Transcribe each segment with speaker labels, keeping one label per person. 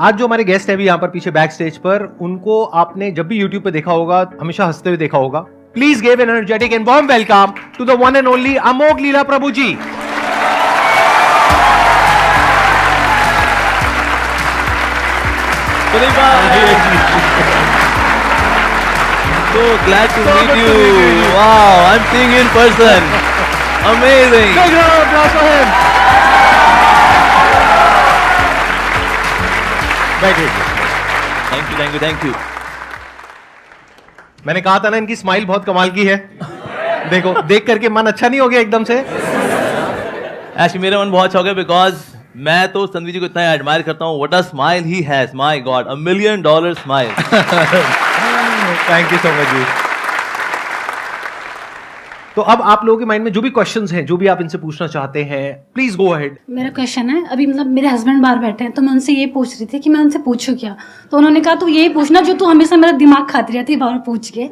Speaker 1: आज जो हमारे गेस्ट है अभी यहाँ पर पीछे बैक स्टेज पर, उनको आपने जब भी YouTube पे देखा होगा, हमेशा हंसते हुए देखा होगा. Please give an energetic and warm welcome to the one and only Amogh Lila Prabhu ji.
Speaker 2: So glad to meet you. Wow, I'm seeing you in person. Amazing.
Speaker 1: Big round of applause for him.
Speaker 2: Thank you.
Speaker 1: मैंने कहा था ना इनकी smile बहुत कमाल की है. देखो, देख करके मन अच्छा नहीं हो गया एकदम से.
Speaker 2: Actually, मेरा मन बहुत अच्छा हो गया because मैं तो संदीप जी को इतना एडमायर करता हूँ. What a smile he has. My God, $1 million smile.
Speaker 1: Thank you so much जी. तो अब आप लोगों के माइंड में जो भी क्वेश्चंस हैं, जो भी आप इनसे पूछना चाहते हैं, प्लीज गो अहेड.
Speaker 3: मेरा क्वेश्चन है, अभी मतलब मेरे हस्बैंड बाहर बैठे हैं तो मैं उनसे ये पूछ रही थी कि मैं उनसे पूछूं क्या. तो उन्होंने कहा तू यही पूछना जो तू हमेशा मेरा दिमाग खाती रहती है बाहर पूछ के.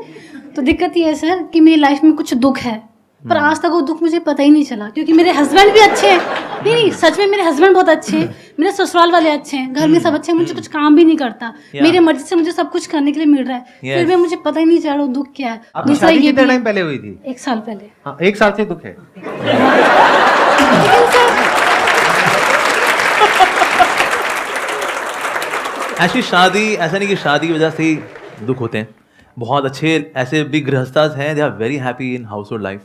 Speaker 3: तो दिक्कत ये है सर कि मेरी लाइफ में कुछ दुख है, पर आज तक वो दुख मुझे पता ही नहीं चला, क्योंकि मेरे हस्बैंड भी अच्छे हैं. नहीं, सच में मेरे हस्बैंड बहुत अच्छे हैं, मेरे ससुराल वाले अच्छे हैं, घर में सब अच्छे हैं, मुझे कुछ काम भी नहीं करता, मेरी मर्जी से मुझे सब कुछ करने के लिए मिल रहा है, फिर भी मुझे पता ही नहीं चल रहा दुख क्या है.
Speaker 1: आपकी
Speaker 3: दूसरा
Speaker 1: शादी
Speaker 3: ये
Speaker 1: कितने
Speaker 3: भी
Speaker 1: टाइम पहले हुई थी?
Speaker 3: 1 साल पहले.
Speaker 1: हाँ, 1 साल से दुख है.
Speaker 3: लेकिन सर
Speaker 2: Actually, शादी ऐसा नहीं कि शादी की वजह से ही दुख होते हैं. बहुत अच्छे ऐसे भी गृहस्थास हैं, they are very happy in household life.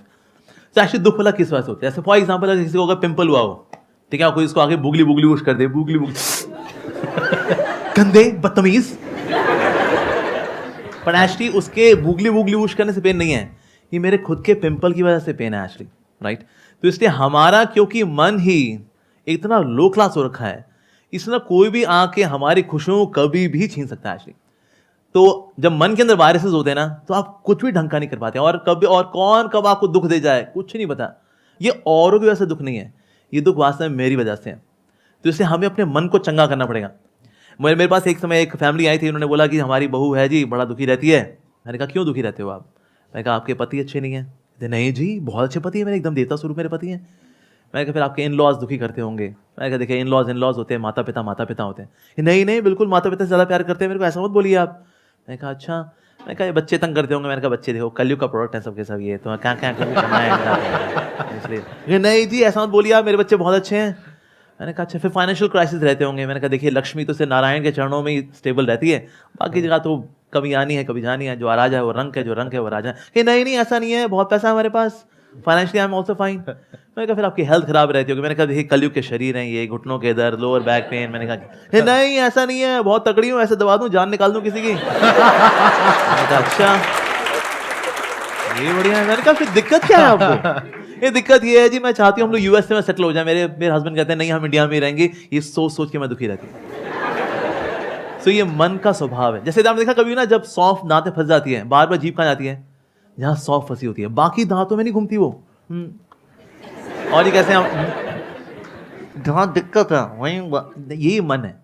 Speaker 2: तो एक्चुअली दुख वाला किस वजह से होता है? जैसे फॉर एग्जाम्पल अगर किसी को अगर पिंपल हुआ हो, ठीक है, कोई इसको आगे बुगली बुगली वुश कर दे, बुगली बुगली गंदे बदतमीज. पर एक्चुअली उसके बुगली बुगली वुश करने से पेन नहीं है, ये मेरे खुद के पिंपल की वजह से पेन है एक्चुअली, राइट. तो इसलिए हमारा क्योंकि मन ही इतना लो क्लास हो रखा है, इसलिए कोई भी आके हमारी खुशियों को कभी भी छीन सकता है एक्चुअली. तो जब मन के अंदर वायरसेस होते हैं ना, तो आप कुछ भी ढंग का नहीं कर पाते. और कभी और कौन कब आपको दुख दे जाए कुछ नहीं पता. ये औरों की वजह से दुख नहीं है, ये दुख वास्तव में मेरी वजह से है. तो इसलिए हमें अपने मन को चंगा करना पड़ेगा. मेरे पास एक समय एक फैमिली आई थी, उन्होंने बोला कि हमारी बहू है जी बड़ा दुखी रहती है. मैंने कहा क्यों दुखी रहते हो आप? मैंने कहा आपके पति अच्छे नहीं हैं. नहीं जी बहुत अच्छे पति है मेरे, एकदम देवता स्वरूप मेरे पति हैं. मैंने कहा फिर आपके इन लॉज दुखी करते होंगे. मैंने कहा देखिए इन लॉज होते हैं, माता पिता होते हैं. नहीं बिल्कुल माता पिता से ज़्यादा प्यार करते हैं मेरे को, ऐसा मत बोलिए आप. मैंने कहा अच्छा. मैंने कहा ये बच्चे तंग करते होंगे. मैंने कहा बच्चे देखो कलयुग का प्रोडक्ट है सबके सब, ये तो क्या करना है इसलिए. नहीं जी ऐसा मत बोलिए आप, मेरे बच्चे बहुत अच्छे हैं. मैंने कहा अच्छा फिर फाइनेंशियल क्राइसिस रहते होंगे. मैंने कहा देखिए लक्ष्मी तो सिर्फ नारायण के चरणों में ही स्टेबल रहती है, बाकी जगह तो कभी आनी है कभी जानी है. जो राजा है वो रंग है, जो रंग है वो राजा है. नहीं ऐसा नहीं है, बहुत पैसा है हमारे पास, financially I am also fine. मैंने कहा फिर आपकी हेल्थ खराब रहती होगी. मैंने कहा देखिए कलयुग के शरीर हैं ये, घुटनों के दर्द, लोअर बैक पेन. मैंने कहा नहीं ऐसा नहीं है, बहुत तगड़ी हूँ, ऐसे दबा दूं जान निकाल दूं किसी की. मैंने कहा अच्छा ये बढ़िया है. मैंने कहा फिर दिक्कत क्या है आपको? ये दिक्कत ये है जी मैं चाहती हूँ हम लोग यूएस में सेटल हो जाए. मेरे हस्बैंड कहते हैं नहीं हम इंडिया में ही रहेंगे. ये सोच के मैं दुखी रहती हूँ. तो ये मन का स्वभाव है. जैसे आपने देखा कभी ना जब सौंफ दांत में फंस जाती है, बार बार जीभ कहाँ जाती है? जहाँ सौंफ फंसी होती है, बाकी दांतों में नहीं घूमती वो. और ये कैसे हम जहाँ दिक्कत है वहीं यही मन है.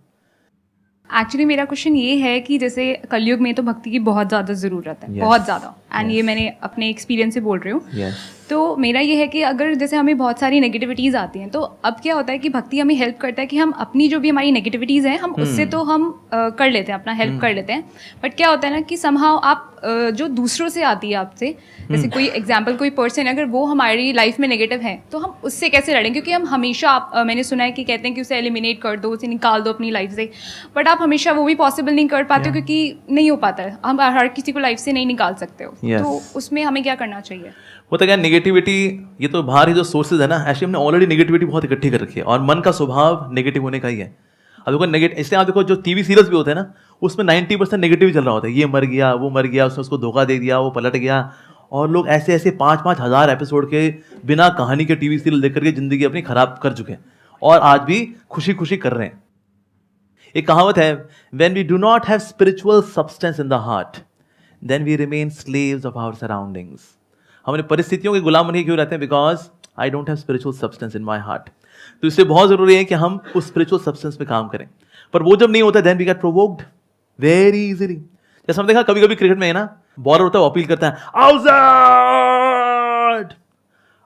Speaker 4: एक्चुअली मेरा क्वेश्चन ये है कि जैसे कलयुग में तो भक्ति की बहुत ज़्यादा ज़रूरत है, बहुत ज़्यादा. एंड ये मैंने अपने एक्सपीरियंस से बोल रही हूँ. तो मेरा ये है कि अगर जैसे हमें बहुत सारी नेगेटिविटीज़ आती हैं, तो अब क्या होता है कि भक्ति हमें हेल्प करता है कि हम अपनी जो भी हमारी नेगेटिविटीज़ हैं हम उससे तो हम कर लेते हैं, अपना हेल्प कर लेते हैं. बट क्या होता है ना कि समहाउ आप जो दूसरों से आती है आपसे, जैसे कोई एग्जाम्पल कोई पर्सन अगर वो हमारी लाइफ में नेगेटिव है तो हम उससे कैसे लड़ें? क्योंकि हम हमेशा मैंने सुना है कि कहते हैं कि उसे एलिमिनेट कर दो, उसे निकाल दो अपनी लाइफ से. बट आप हमेशा वो भी पॉसिबल नहीं कर पाते हो, क्योंकि नहीं हो पाता है. हम हर किसी को लाइफ से नहीं निकाल सकते हो. तो उसमें हमें क्या करना चाहिए?
Speaker 2: वो तो क्या नेगेटिविटी, ये तो बाहर ही जो सोर्सेज है ना, एक्चुअली हमने ऑलरेडी नेगेटिविटी बहुत इकट्ठी कर रखी है. और मन का स्वभाव नेगेटिव होने का ही है. अब देखो नेगेटिव, इसलिए आप देखो जो टीवी सीरियल्स भी होते हैं ना, उसमें 90% नेगेटिव चल रहा होता है. ये मर गया, वो मर गया, उसने उसको धोखा दे दिया, वो पलट गया. और लोग ऐसे 5-5 हज़ार एपिसोड के बिना कहानी के टीवी सीरियल देख करके जिंदगी अपनी खराब कर चुके हैं, और आज भी खुशी खुशी कर रहे हैं. एक कहावत है, when we do not have spiritual substance in the heart then we remain slaves of our surroundings. हम अपनी परिस्थितियों के गुलाम बने क्यों रहते हैं? Because I don't have spiritual substance in my heart. तो इससे बहुत जरूरी है कि हम उस स्पिरिचुअल सब्सटेंस पे काम करें. पर वो जब नहीं होता then we get provoked very easily. जैसे हम देखा कभी कभी क्रिकेट में है ना, बॉलर होता है वो अपील करता है आउट,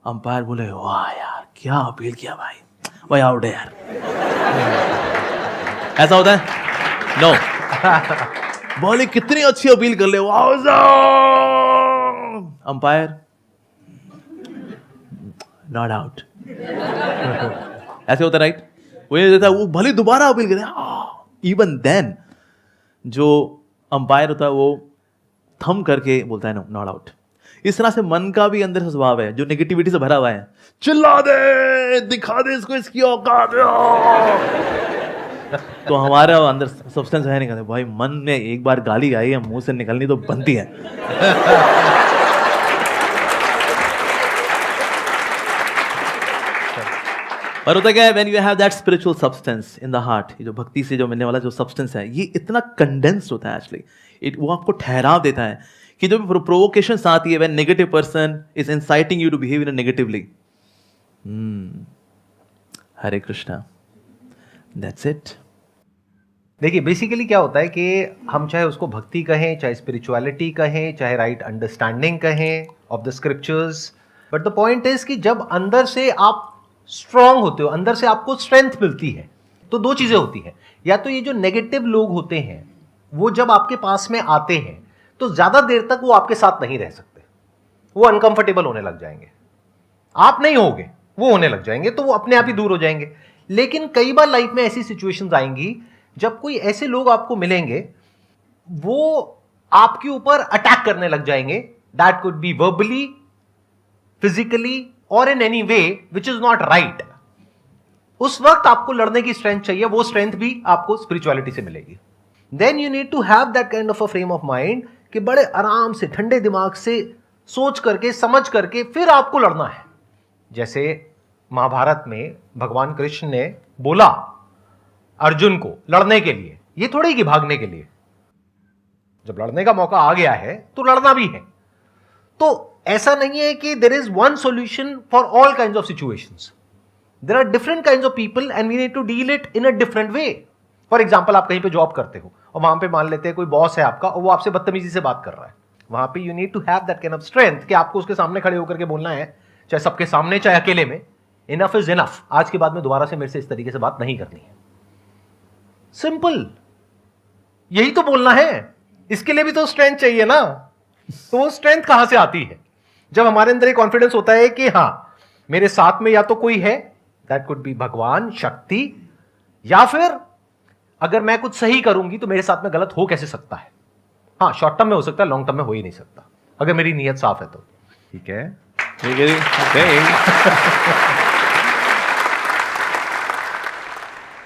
Speaker 2: अंपायर बोले वाह यार क्या अपील किया भाई, वही आउट है यार. ऐसा होता है. नो बोले कितनी अच्छी अपील कर ले, अंपायर नॉट आउट। ऐसे होता राइट, वो ये देता है, वो भले दोबारा अपील करे, इवन देन जो अंपायर होता है वो थम करके बोलता है नो नॉट आउट। इस तरह से मन का भी अंदर से स्वभाव है जो नेगेटिविटी से भरा हुआ है, चिल्ला दे, दिखा दे इसको इसकी औकात। तो हमारे अंदर सब्सटेंस है नहीं, कहते भाई मन में एक बार गाली आई है मुंह से निकलनी तो बनती है। और होता क्या है, when you have that spiritual substance in the heart, ये जो भक्ति से जो मिलने वाला जो सब्सटेंस है, ये इतना कंडेंस्ड होता है एक्चुअली, वो आपको ठहराव देता है कि जो भी प्रोवोकेशंस आती है, when negative person is inciting you to behave in negatively, Hare Krishna, that's it.
Speaker 1: देखिए बेसिकली क्या होता है कि हम चाहे उसको भक्ति कहें, चाहे स्पिरिचुअलिटी कहें, चाहे राइट अंडरस्टैंडिंग कहें of the scriptures, but the point is कि जब अंदर से आप स्ट्रांग होते हो, अंदर से आपको स्ट्रेंथ मिलती है, तो दो चीजें होती हैं। या तो ये जो नेगेटिव लोग होते हैं वो जब आपके पास में आते हैं तो ज्यादा देर तक वो आपके साथ नहीं रह सकते, वो अनकंफर्टेबल होने लग जाएंगे, आप नहीं होगे, वो होने लग जाएंगे, तो वो अपने आप ही दूर हो जाएंगे। लेकिन कई बार लाइफ में ऐसी सिचुएशंस आएंगी जब कोई ऐसे लोग आपको मिलेंगे, वो आपके ऊपर अटैक करने लग जाएंगे, that could be verbally, physically और in any way which is not right. उस वक्त आपको लड़ने की स्ट्रेंथ चाहिए, वो स्ट्रेंथ भी आपको स्पिरिचुअलिटी से मिलेगी। Then you need to have that kind of a frame of mind कि बड़े आराम से ठंडे दिमाग से सोच करके समझ करके फिर आपको लड़ना है। जैसे महाभारत में भगवान कृष्ण ने बोला अर्जुन को लड़ने के लिए, ये थोड़ी कि भागने के लिए, जब लड़ने का मौका आ गया है तो लड़ना भी है। तो ऐसा नहीं है कि there is one solution for all kinds of situations, there are different kinds of people and we need to deal it in a different way. For example, आप कहीं पे जॉब करते हो और वहां पे मान लेते हैं कोई बॉस है आपका और वो आपसे बदतमीजी से बात कर रहा है, वहां पे you need to have that kind of strength कि आपको उसके सामने खड़े होकर के बोलना है, चाहे सबके सामने चाहे अकेले में, इनफ इज इनफ, आज के बाद में दोबारा से मेरे से इस तरीके से बात नहीं करनी है। सिंपल, यही तो बोलना है, इसके लिए भी तो स्ट्रेंथ चाहिए ना। तो वो स्ट्रेंथ कहां से आती है? जब हमारे अंदर एक कॉन्फिडेंस होता है कि हां मेरे साथ में या तो कोई है, दैट कुड बी भगवान, शक्ति, या फिर अगर मैं कुछ सही करूंगी तो मेरे साथ में गलत हो कैसे सकता है। हाँ, शॉर्ट टर्म में हो सकता है, लॉन्ग टर्म में हो ही नहीं सकता, अगर मेरी नीयत साफ है तो। ठीक है,
Speaker 2: ठीक है जी।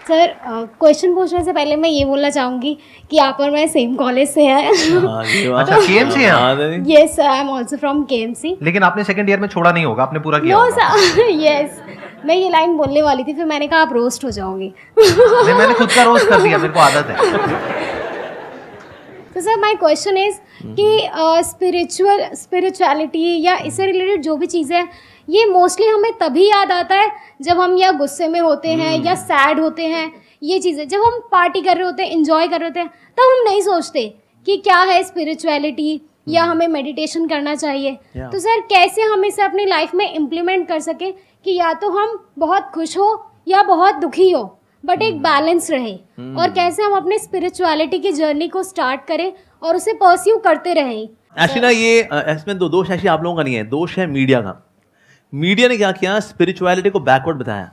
Speaker 5: सर, क्वेश्चन पूछने से पहले मैं ये बोलना चाहूँगी कि आप और मैं सेम कॉलेज से हैं।
Speaker 1: अच्छा, KM से हैं?
Speaker 5: Yes sir, I am also from KMC।
Speaker 1: लेकिन आपने सेकंड ईयर में छोड़ा नहीं होगा, आपने पूरा किया
Speaker 5: नो
Speaker 1: होगा।
Speaker 5: सर, यस, मैं ये लाइन बोलने वाली थी, फिर मैंने कहा आप रोस्ट हो जाओगी।
Speaker 1: नहीं, मैंने खुद का रोस्ट कर दिया, मेरे को आदत है।
Speaker 5: तो सर माय क्वेश्चन इज कि स्पिरिचुअलिटी या इससे रिलेटेड जो भी चीज़ें हैं, ये मोस्टली हमें तभी याद आता है जब हम या गुस्से में होते हैं या सैड होते हैं। ये चीज़ें जब हम पार्टी कर रहे होते हैं, एंजॉय कर रहे होते हैं, तब हम नहीं सोचते कि क्या है स्पिरिचुअलिटी या हमें मेडिटेशन करना चाहिए। तो सर कैसे हम इसे अपनी लाइफ में इम्प्लीमेंट कर सकें कि या तो हम बहुत खुश हो या बहुत दुखी हो, बट एक बैलेंस रहे, और कैसे हम अपने स्पिरिचुअलिटी की जर्नी को स्टार्ट करें और उसे परस्यू करते रहें।
Speaker 2: एक्चुअली ना ये इसमें दो दोष ऐसे आप लोगों का नहीं है, दोष है मीडिया का। मीडिया ने क्या किया, स्पिरिचुअलिटी को बैकवर्ड बताया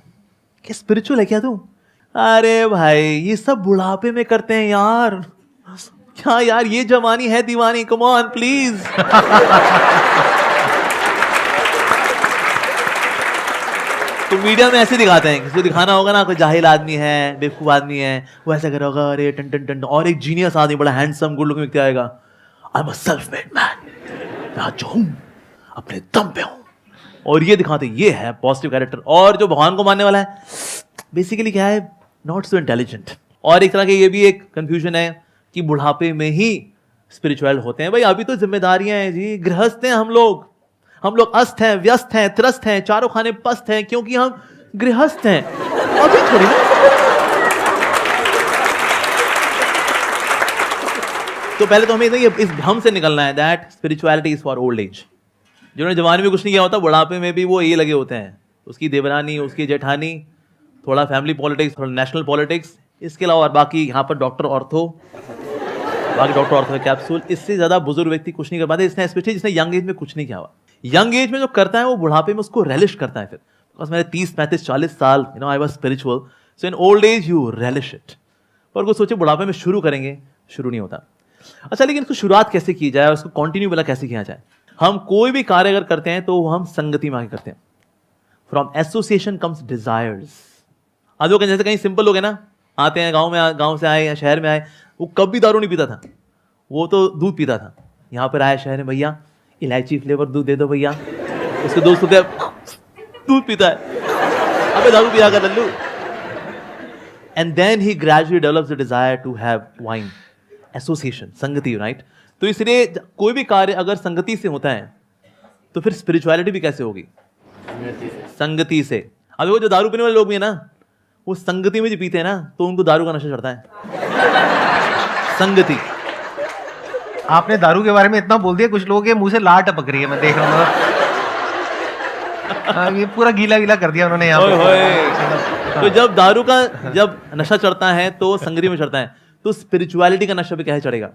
Speaker 2: कि स्पिरिचुअल है क्या तू? अरे भाई ये सब बुढ़ापे में करते हैं यार, क्या यार ये जवानी है दीवानी, कम ऑन प्लीज। तो मीडिया में ऐसे दिखाते हैं, किसी को दिखाना होगा ना कोई जाहिल आदमी है, बेवकूफ आदमी है, वो ऐसा कर होगा, अरे टन टन टन, और एक जीनियस आदमी बड़ा हैंडसम गुड लुकिंग व्यक्ति आएगा, I am a self made man, मैं जो हूं अपने दम पे हूं, और ये दिखाते ये है पॉजिटिव कैरेक्टर। और जो भगवान को मानने वाला है बेसिकली क्या है, नॉट सो इंटेलिजेंट। और एक तरह के ये भी एक कंफ्यूजन है कि बुढ़ापे में ही स्पिरिचुअल होते हैं। भाई अभी तो जिम्मेदारियां हैं जी, गृहस्थ हैं हम लोग अस्त हैं, व्यस्त हैं, त्रस्त हैं, चारों खाने पस्त हैं, क्योंकि हम गृहस्थ हैं। अभी थोड़ी ना। तो पहले तो हमें इस भ्रम से निकलना है that spirituality is for old age. जिन्होंने जवानी में कुछ नहीं किया होता, बुढ़ापे में भी वो ये लगे होते हैं, उसकी देवरानी, उसकी जेठानी, थोड़ा फैमिली पॉलिटिक्स, थोड़ा नेशनल पॉलिटिक्स, इसके अलावा और बाकी यहाँ पर डॉक्टर ऑर्थो कैप्सूल, इससे ज़्यादा बुजुर्ग व्यक्ति कुछ नहीं कर पाते, इसने स्पेशली जिसने यंग एज में कुछ नहीं किया हुआ। यंग एज में जो करता है वो बुढ़ापे में उसको रेलिश करता है फिर, बिकॉज मैंने 30-35-40 साल I was spiritual, so in old age you relish it. और कुछ सोचे बुढ़ापे में शुरू करेंगे, शुरू नहीं होता। अच्छा, लेकिन इसको शुरुआत कैसे की जाए और उसको कंटिन्यू वाला कैसे किया जाए? हम कोई भी कार्य अगर करते हैं तो हम संगति में आके करते हैं। From association comes desires. आज लोग जैसे कहीं सिंपल लोग हैं ना, आते हैं गांव से आए या शहर में आए, वो कभी दारू नहीं पीता था, वो तो दूध पीता था। यहाँ पर आया शहर में, भैया इलायची फ्लेवर दूध दे दो भैया। उसके दोस्त दूध पीता है, अबे दारू पिया कर लल्लू। And then he gradually develops the desire to have wine. Association, संगति, राइट? तो इसलिए कोई भी कार्य अगर संगति से होता है तो फिर स्पिरिचुअलिटी भी कैसे होगी? संगति से। अभी वो जो दारू पीने वाले लोग भी है ना, वो संगति में जो पीते हैं ना, तो उनको दारू का नशा चढ़ता है। संगति।
Speaker 1: आपने दारू के बारे में इतना बोल दिया, कुछ लोगों के मुंह से लार टपक रही है, मैं देख रहा हूँ। ये पूरा गीला गीला कर दिया उन्होंने यहाँ पे।
Speaker 2: तो जब दारू का जब नशा चढ़ता है तो संगति में चढ़ता है, तो स्पिरिचुअलिटी का नशा भी कैसे चढ़ेगा?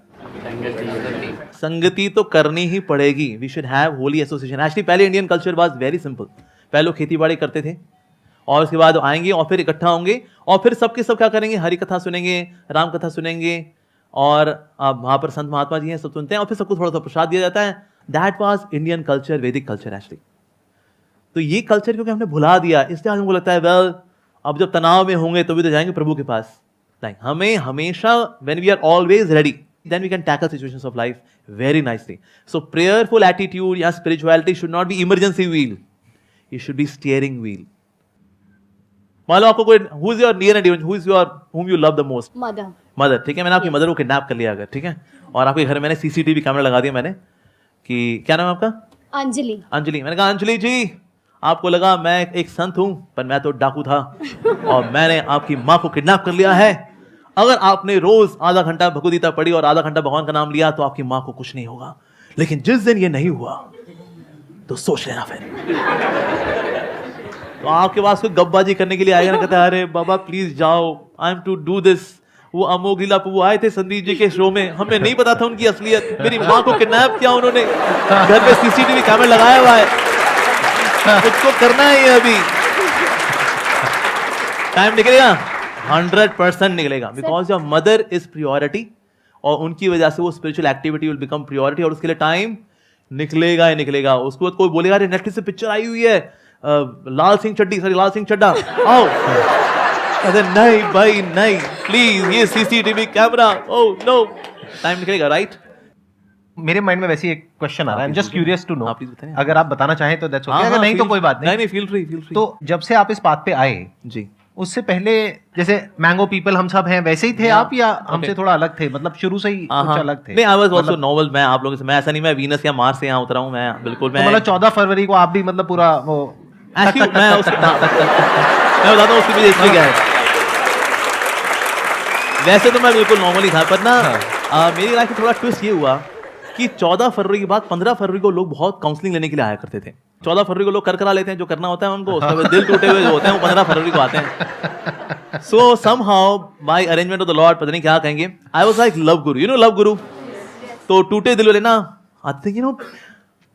Speaker 2: संगति तो करनी ही पड़ेगी। We should have holy association. Actually पहले Indian culture was very simple. पहले लोग खेती बाड़ी करते थे और उसके बाद आएंगे और फिर इकट्ठा होंगे और फिर सबके सब क्या करेंगे? हरि कथा सुनेंगे, राम कथा सुनेंगे और वहां पर संत महात्मा जी हैं, सब सुनते हैं और फिर सबको थोड़ा सा प्रसाद दिया जाता है। दैट वाज इंडियन कल्चर, वैदिक कल्चर एक्चुअली। तो ये कल्चर क्योंकि हमने भुला दिया, इसलिए हमको लगता है वेल अब जब तनाव में होंगे तो भी तो जाएंगे प्रभु के पास। हमें हमेशा when we are always ready, then we can tackle situations of life very nicely. So prayerful attitude या spirituality should not be emergency wheel, it should be steering wheel. मान लो आपको कोई who is your near and dear, whom you love the most? Mother. ठीक है, मैंने आपकी mother को kidnap कर लिया अगर, ठीक है, और आपके घर में मैंने सीसीटीवी कैमरा लगा दिया मैंने कि क्या नाम है आपका? अंजलि। मैंने कहा अंजलि जी, आपको लगा मैं एक संत हूं, पर मैं तो डाकू था और मैंने आपकी माँ को किडनैप कर लिया है। अगर आपने रोज आधा घंटा भगवदगीता पढ़ी और आधा घंटा भगवान का नाम लिया तो आपकी माँ को कुछ नहीं होगा, लेकिन जिस दिन ये नहीं हुआ तो सोच लेना फिर। तो आपके पास कोई गप्पबाजी करने के लिए आएगा ना, कहता है अरे बाबा प्लीज जाओ, I am to do this. वो अमोघ लीला प्रभु आए थे संदीप जी के शो में, हमें नहीं पता था उनकी असलियत। मेरी माँ को किडनैप किया उन्होंने, घर पे सीसीटीवी कैमरा लगाया हुआ है, उसको करना है ये अभी। टाइम निकलेगा 100% निकलेगा, because your mother is priority और उनकी वजह से वो spiritual activity will become priority और उसके लिए टाइम निकलेगा ही निकलेगा। उसके बाद कोई बोलेगा अरे नेटफ्लिक्स से पिक्चर आई हुई है लाल सिंह चड्ढा आओ, अरे नहीं भाई नहीं, प्लीज ये CCTV camera, oh no, time निकलेगा, राइट?
Speaker 1: मेरे माइंड में वैसे एक क्वेश्चन आ रहा है, I am just curious to know.
Speaker 2: आप प्लीज बताएं।
Speaker 1: अगर आप बताना चाहें तो दैट्स ओके, अगर नहीं तो कोई बात
Speaker 2: नहीं, फील फ्री।
Speaker 1: तो जब से आप इस बात पे आए
Speaker 2: जी,
Speaker 1: उससे पहले जैसे मैंगो पीपल हम सब हैं वैसे ही थे आप, या हमसे थोड़ा अलग थे? मतलब शुरू से ही कुछ अलग थे?
Speaker 2: नहीं, आई वाज आल्सो नॉवल। मैं आप लोगों से, मैं ऐसा नहीं मैं वीनस या मार्स से यहाँ उतरा हूँ, मैं बिल्कुल मैं
Speaker 1: मतलब 14 फरवरी को आप भी मतलब पूरा वो
Speaker 2: मैं बताता हूँ उसकी वजह क्या है। वैसे तो मैं बिल्कुल नॉर्मल ही था, पर ना मेरी लाइफ में थोड़ा ट्विस्ट ये हुआ कि 14 फरवरी के बाद 15 फरवरी को लोग बहुत काउंसलिंग लेने के लिए आया करते थे। 14 फरवरी को लोग करा लेते हैं जो करना होता है उनको, उसके बाद दिल टूटे हुए जो होते हैं वो 15 फरवरी को आते हैं। So somehow by arrangement of the lord, पता नहीं क्या कहेंगे, I was like love guru, you know love guru. तो टूटे दिल वाले ना आते, यू नो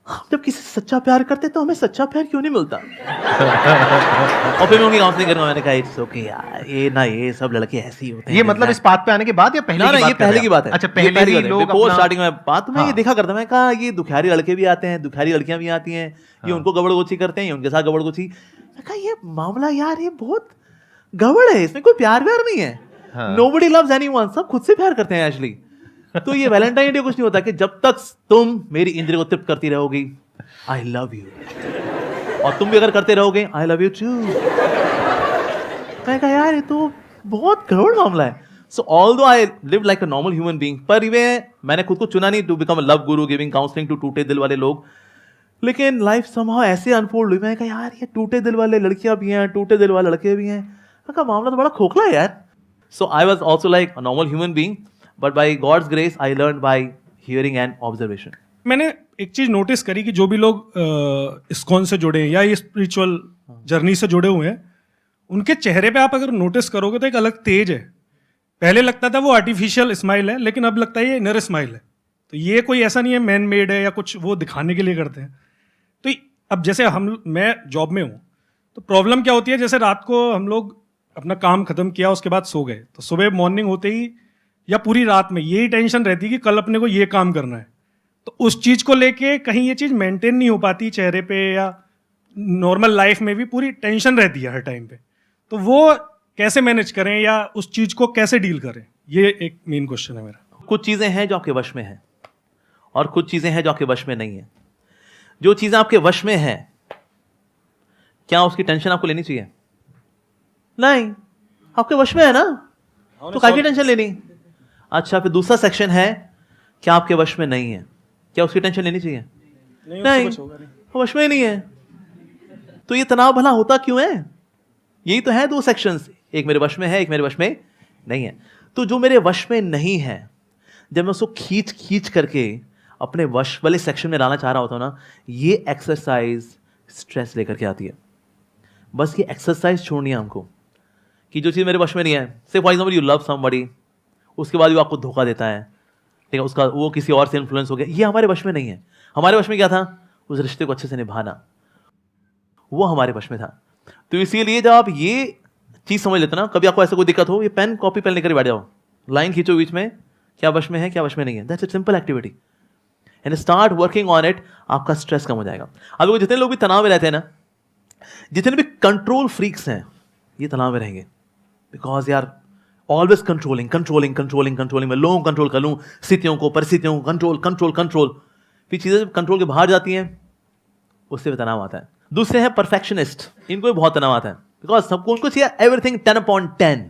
Speaker 2: हम जब किसी से सच्चा प्यार करते तो हमें सच्चा प्यार क्यों नहीं मिलता? और फिर मैं उनकी काउंसलिंग करूंगा, मैंने कहा इट्स ओके यार, ये सब लड़के ऐसे ही होते हैं।
Speaker 1: ये मतलब इस बात पे आने के बाद या पहले की बात?
Speaker 2: ये पहले की बात है।
Speaker 1: अच्छा, पहले ही लोग
Speaker 2: अपना स्टार्टिंग में बात मैं ये देखा करता, मैं कहा ये दुखियारी लड़के भी आते हैं, दुखियारी लड़कियां भी आती हैं, ये उनको गबड़गोची करते हैं, ये उनके साथ गबड़गोची। मैं कहा ये मामला यार ये बहुत गड़बड़ है, इसमें कोई प्यार नहीं है। नोबडी लव्स एनीवन, सब खुद से प्यार करते हैं एक्चुअली। तो ये वैलेंटाइन डे कुछ नहीं होता कि जब तक तुम मेरी इंद्रिय को तृप्त करती रहोगी, आई लव यू, और तुम भी अगर करते रहोगे आई लव यू टू। मैं कहा यार ये तो बहुत गड़बड़ मामला है। सो although I live like a normal human being, पर मैंने खुद को चुना नहीं to become a love Guru giving counselling to टूटे दिल वाले लोग, लेकिन लाइफ समहाउ ऐसे अनफोल्ड हुई। मैं कहा यार ये टूटे दिल वाले लड़कियां भी हैं, टूटे दिल वाले लड़के भी हैं। मैं कहा मामला तो बड़ा खोखला है यार। So I was also like a normal human being, but by God's grace I learn by hearing and observation.
Speaker 6: मैंने एक चीज नोटिस करी कि जो भी लोग इस्कॉन से जुड़े हैं या ये स्पिरिचुअल जर्नी से जुड़े हुए हैं, उनके चेहरे पे आप अगर नोटिस करोगे तो एक अलग तेज है। पहले लगता था वो आर्टिफिशियल स्माइल है, लेकिन अब लगता है ये इनर स्माइल है। तो ये कोई ऐसा नहीं है मैन मेड है या कुछ वो दिखाने के लिए करते हैं। तो अब जैसे मैं जॉब में हूँ, तो प्रॉब्लम क्या होती है, जैसे रात को हम लोग अपना काम खत्म किया, उसके बाद सो गए, तो सुबह मॉर्निंग होते ही या पूरी रात में यही टेंशन रहती है कि कल अपने को ये काम करना है। तो उस चीज़ को लेके कहीं ये चीज़ मेंटेन नहीं हो पाती चेहरे पे, या नॉर्मल लाइफ में भी पूरी टेंशन रहती है हर टाइम पे। तो वो कैसे मैनेज करें या उस चीज़ को कैसे डील करें, ये एक मेन क्वेश्चन है मेरा।
Speaker 2: कुछ चीज़ें हैं जो आपके वश में हैं और कुछ चीज़ें हैं जो आपके वश में नहीं है। जो चीज़ें आपके वश में हैं, क्या उसकी टेंशन आपको लेनी चाहिए? नहीं, आपके वश में है ना, तो काहे की टेंशन लेनी? अच्छा, फिर दूसरा सेक्शन है, क्या आपके वश में नहीं है, क्या उसकी टेंशन लेनी चाहिए? नहीं, वो वश में ही नहीं है। तो ये तनाव भला होता क्यों है? यही तो है दो सेक्शंस, एक मेरे वश में है, एक मेरे वश में नहीं है। तो जो मेरे वश में नहीं है, जब मैं उसको खींच खींच करके अपने वश वाले सेक्शन में लाना चाह रहा होता हूं ना, ये एक्सरसाइज स्ट्रेस लेकर के आती है। बस ये एक्सरसाइज छोड़नी है हमको, कि जो चीज़ मेरे वश में नहीं है, से for example you love somebody, उसके बाद वो आपको धोखा देता है, ठीक है, उसका वो किसी और से इन्फ्लुएंस हो गया, ये हमारे वश में नहीं है। हमारे वश में क्या था? उस रिश्ते को अच्छे से निभाना, वो हमारे वश में था। तो इसीलिए जब आप ये चीज़ समझ लेते ना, कभी आपको ऐसा कोई दिक्कत हो, ये पेन कॉपी पेन लेकर बैठ जाओ, लाइन खींचो बीच में, क्या वश में है क्या वश में नहीं है। That's a simple activity and start working on it, आपका स्ट्रेस कम हो जाएगा। अब जितने लोग भी तनाव में रहते हैं ना, जितने भी कंट्रोल फ्रीक्स हैं, ये तनाव में रहेंगे, बिकॉज यार always controlling controlling controlling controlling, मैं लोगों को कंट्रोल कर लूँ, स्थितियों को परिस्थितियों को कंट्रोल कंट्रोल कंट्रोल, फिर चीज़ें जब कंट्रोल के बाहर जाती हैं, उससे भी तनाव आता है। दूसरे हैं परफेक्शनिस्ट, इनको भी बहुत तनाव आता है, बिकॉज सबको उनको चाहिए एवरीथिंग 10/10,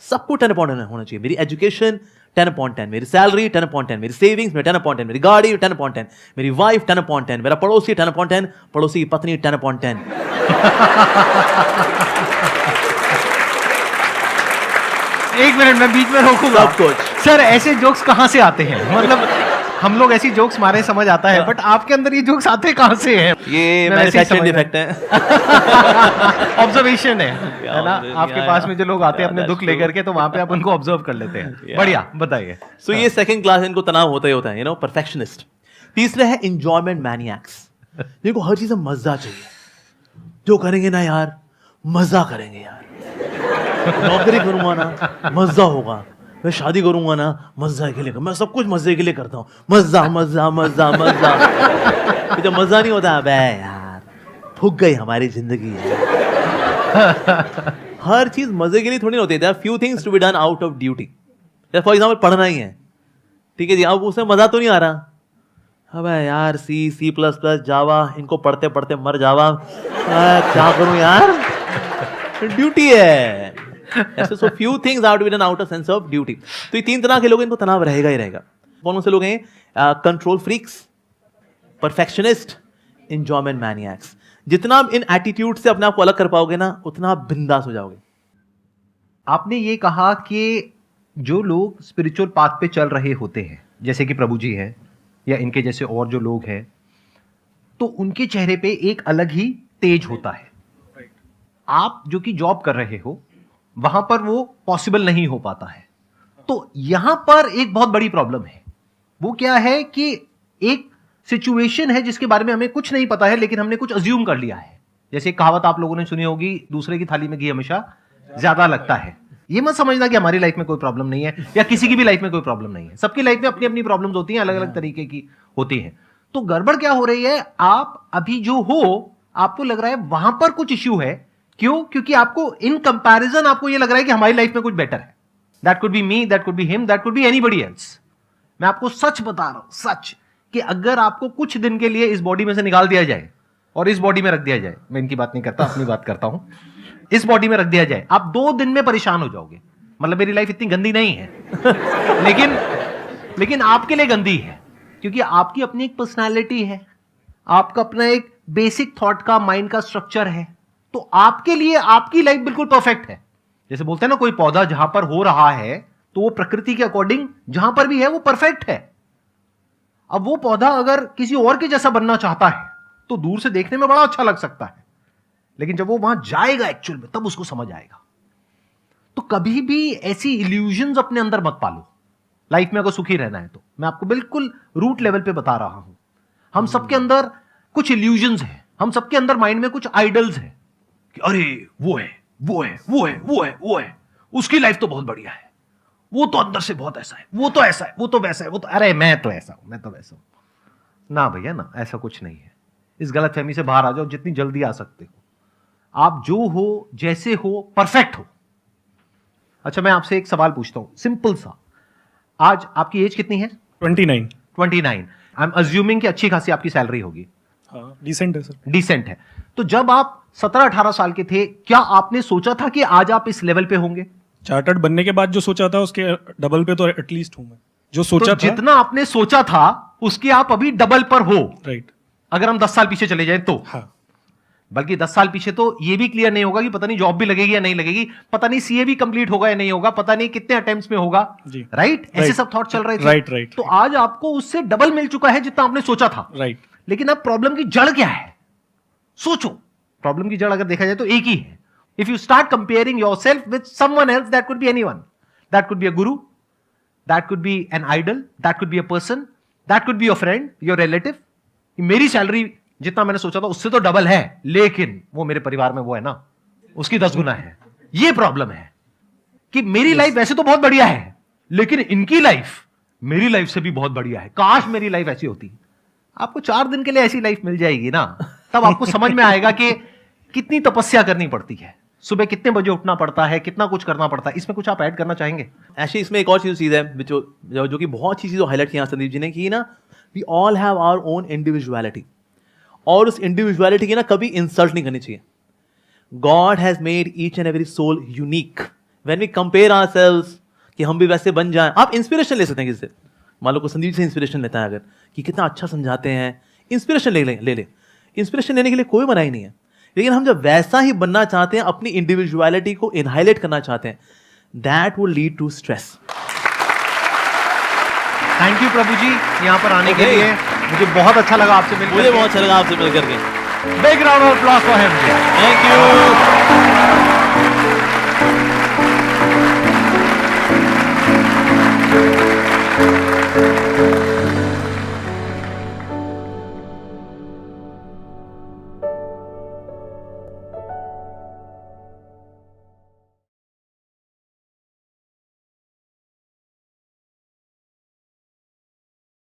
Speaker 2: सबको 10/10 होना चाहिए। मेरी एजुकेशन 10/10, मेरी सैलरी 10/10, मेरी सेविंग्स में 10/10, मेरी गाड़ी 10/10, मेरी वाइफ 10/10, मेरा पड़ोसी 10/10, पड़ोसी की पत्नी 10/10।
Speaker 1: एक मिनट, मैं बीच में रोकूंगा।
Speaker 2: सब कुछ।
Speaker 1: सर, ऐसे जोक्स कहाँ से आते हैं? मतलब हम लोग ऐसी जोक्स मारे समझ आता है, बट आपके अंदर ये जोक्स आते कहाँ से हैं?
Speaker 2: ये
Speaker 1: मैं वैसे ही
Speaker 2: मैन्युफैक्चरिंग
Speaker 1: समझ
Speaker 2: डिफेक्ट है।
Speaker 1: ऑब्जर्वेशन है ना? आपके
Speaker 2: या,
Speaker 1: पास में जो लोग आते हैं अपने
Speaker 2: that's
Speaker 1: दुख
Speaker 2: true.
Speaker 1: लेकर के, तो वहां पे आप उनको ऑब्जर्व कर लेते हैं। बढ़िया, बताइए।
Speaker 2: सो ये सेकंड क्लास, इनको तनाव होता ही होता है, परफेक्शनिस्ट। तीसरे है एंजॉयमेंट मैनियाक्स, जिनको हर चीज में मजा चाहिए, जो करेंगे ना यार मजा करेंगे यार, नौकरी करूंगा ना मजा होगा, मैं शादी करूंगा ना मजा के लिए, मैं सब कुछ मजे के लिए करता हूँ, मजा मजा मजा मजा। जब मजा नहीं होता, अबे यार फूक गई हमारी जिंदगी। हर चीज मजे के लिए थोड़ी होती है। There are few things to be done out of duty. For example पढ़ना ही है, ठीक है जी, अब उसमें मजा तो नहीं आ रहा, अबे यार C++, जावा, इनको पढ़ते पढ़ते मर जावा, क्या करूं यार, ड्यूटी है। ऐसे so few things out with an out of sense of duty. तो ये तीन तरह के लोग, इनको तनाव रहेगा ही रहेगा। कौन से लोग हैं? Control freaks, perfectionist, enjoyment maniacs. जितना आप इन एटीट्यूड से अपने आप को अलग कर पाओगे ना, उतना आप बिंदास हो जाओगे।
Speaker 1: आपने ये कहा कि जो लोग स्पिरिचुअल पाथ पे चल रहे होते हैं, जैसे कि प्रभु जी हैं या इनके जैसे और जो लोग हैं, तो उनके चेहरे पे एक अलग ही तेज होता है। आप जो कि जॉब कर रहे हो, वहां पर वो पॉसिबल नहीं हो पाता है। तो यहां पर एक बहुत बड़ी प्रॉब्लम है। वो क्या है कि एक सिचुएशन है जिसके बारे में हमें कुछ नहीं पता है, लेकिन हमने कुछ अज्यूम कर लिया है। जैसे एक कहावत आप लोगों ने सुनी होगी, दूसरे की थाली में घी हमेशा ज्यादा लगता है। ये मत समझना कि हमारी लाइफ में कोई प्रॉब्लम नहीं है या किसी की भी लाइफ में कोई प्रॉब्लम नहीं है। सबकी लाइफ में अपनी अपनी प्रॉब्लम्स होती हैं, अलग अलग तरीके की होती हैं। तो गड़बड़ क्या हो रही है, आप अभी जो हो, आपको लग रहा है वहां पर कुछ इश्यू है। क्यों? क्योंकि आपको इन कंपैरिजन आपको ये लग रहा है कि हमारी लाइफ में कुछ बेटर है। That could B me, that could be him, that could B anybody else. मैं आपको सच बता रहा हूं, सच, कि अगर आपको कुछ दिन के लिए इस बॉडी में से निकाल दिया जाए और इस बॉडी में रख दिया जाए, मैं इनकी बात नहीं करता, अपनी बात करता हूं, इस बॉडी में रख दिया जाए, आप 2 दिन में परेशान हो जाओगे। मतलब मेरी लाइफ इतनी गंदी नहीं है लेकिन आपके लिए गंदी है, क्योंकि आपकी अपनी एक पर्सनालिटी है, आपका अपना एक बेसिक थॉट का, माइंड का स्ट्रक्चर है। तो आपके लिए आपकी लाइफ बिल्कुल परफेक्ट है। जैसे बोलते हैं ना, कोई पौधा जहां पर हो रहा है तो वो प्रकृति के अकॉर्डिंग जहां पर भी है वो परफेक्ट है। अब वो पौधा अगर किसी और के जैसा बनना चाहता है तो दूर से देखने में बड़ा अच्छा लग सकता है, लेकिन जब वो वहां जाएगा एक्चुअल में, तब उसको समझ आएगा। तो कभी भी ऐसी इल्यूजन्स अपने अंदर मत पालो। लाइफ में अगर सुखी रहना है तो मैं आपको बिल्कुल रूट लेवल पे बता रहा हूं। हम सबके अंदर कुछ इल्यूजन्स हैं, हम सबके अंदर माइंड में कुछ आइडल्स हैं कि अरे वो है, वो है, वो है, वो है, वो है, उसकी लाइफ तो बहुत बढ़िया है, वो तो अंदर से बहुत ऐसा है, वो तो ऐसा है, वो तो वैसा है, वो तो अरे मैं तो ऐसा हूं, मैं तो वैसा हूं। ना भैया ना, ऐसा कुछ नहीं है। इस गलतफहमी से बाहर आ जाओ जितनी जल्दी आ सकते हो। आप जो हो, जैसे हो, परफेक्ट हो। अच्छा, मैं आपसे एक सवाल पूछता हूं, सिंपल सा। आज आपकी एज कितनी है?
Speaker 6: 29।
Speaker 1: 29। आई एम अज्यूमिंग कि अच्छी खासी आपकी सैलरी होगी।
Speaker 6: हाँ, डिसेंट है सर।
Speaker 1: डिसेंट है। तो जब आप 17-18 साल के थे, क्या आपने सोचा था कि आज आप इस लेवल पे होंगे?
Speaker 6: चार्टर्ड बनने के बाद जो सोचा था उसके डबल पे तो एटलीस्ट हूं मैं, जो सोचा
Speaker 1: तो
Speaker 6: था।
Speaker 1: जितना आपने सोचा था उसके आप अभी डबल पर हो।
Speaker 6: राइट।
Speaker 1: अगर हम 10 साल पीछे चले जाएं तो।
Speaker 6: हाँ।
Speaker 1: बल्कि 10 साल पीछे तो ये भी क्लियर नहीं होगा कि पता नहीं जॉब भी लगेगी या नहीं लगेगी, पता नहीं सीए भी कंप्लीट होगा या नहीं होगा, पता नहीं कितने अटेम्प्ट्स में होगा।
Speaker 6: जी।
Speaker 1: राइट, ऐसे सब थॉट चल रहे थे।
Speaker 6: राइट।
Speaker 1: तो आज आपको उससे डबल मिल चुका है जितना आपने सोचा था।
Speaker 6: राइट।
Speaker 1: लेकिन अब प्रॉब्लम की जड़ क्या है? सोचो। प्रॉब्लम की जड़ अगर देखा जाए तो एक ही है। If you start comparing yourself with someone else, that could be anyone, that could be a guru, that could be an idol, that could be a person, that could be your friend, your relative. मेरी salary जितना मैंने सोचा था उससे तो double है, लेकिन वो मेरे परिवार में वो है ना, उसकी 10 गुना है। ये प्रॉब्लम है कि मेरी लाइफ वैसे तो बहुत बढ़िया है, लेकिन इनकी लाइफ मेरी लाइफ से भी बहुत बढ़िया है। काश मेरी लाइफ ऐसी होती। आपको 4 दिन के लिए ऐसी लाइफ मिल जाएगी ना, तब आपको समझ में आएगा कि कितनी तपस्या करनी पड़ती है, सुबह कितने बजे उठना पड़ता है, कितना कुछ करना पड़ता है। इसमें कुछ आप ऐड करना चाहेंगे?
Speaker 2: एक्चुअली इसमें एक और चीज़ है जो कि बहुत अच्छी चीज़ हाईलाइट किया संदीप जी ने, कि ना we all have our own individuality, और उस इंडिविजुअलिटी की ना कभी इंसल्ट नहीं करनी चाहिए। God has made each and every soul unique. When we compare ourselves कि हम भी वैसे बन जाएं, आप इंस्पिरेशन ले सकते हैं किससे। मान लो को संदीप से इंस्पिरेशन लेता है अगर, कि कितना अच्छा समझाते हैं, इंस्पिरेशन ले ले। इंस्पिरेशन लेने के लिए कोई मनाही नहीं है, लेकिन हम जब वैसा ही बनना चाहते हैं, अपनी इंडिविजुअलिटी को इनहाइलाइट करना चाहते हैं, that will lead to stress.
Speaker 1: Thank you Prabhu ji यहाँ पर आने के लिए। मुझे बहुत अच्छा लगा आपसे मिलकर।
Speaker 2: मुझे बहुत अच्छा लगा आपसे मिलकर के।
Speaker 1: Big round of applause for him.
Speaker 2: Thank you.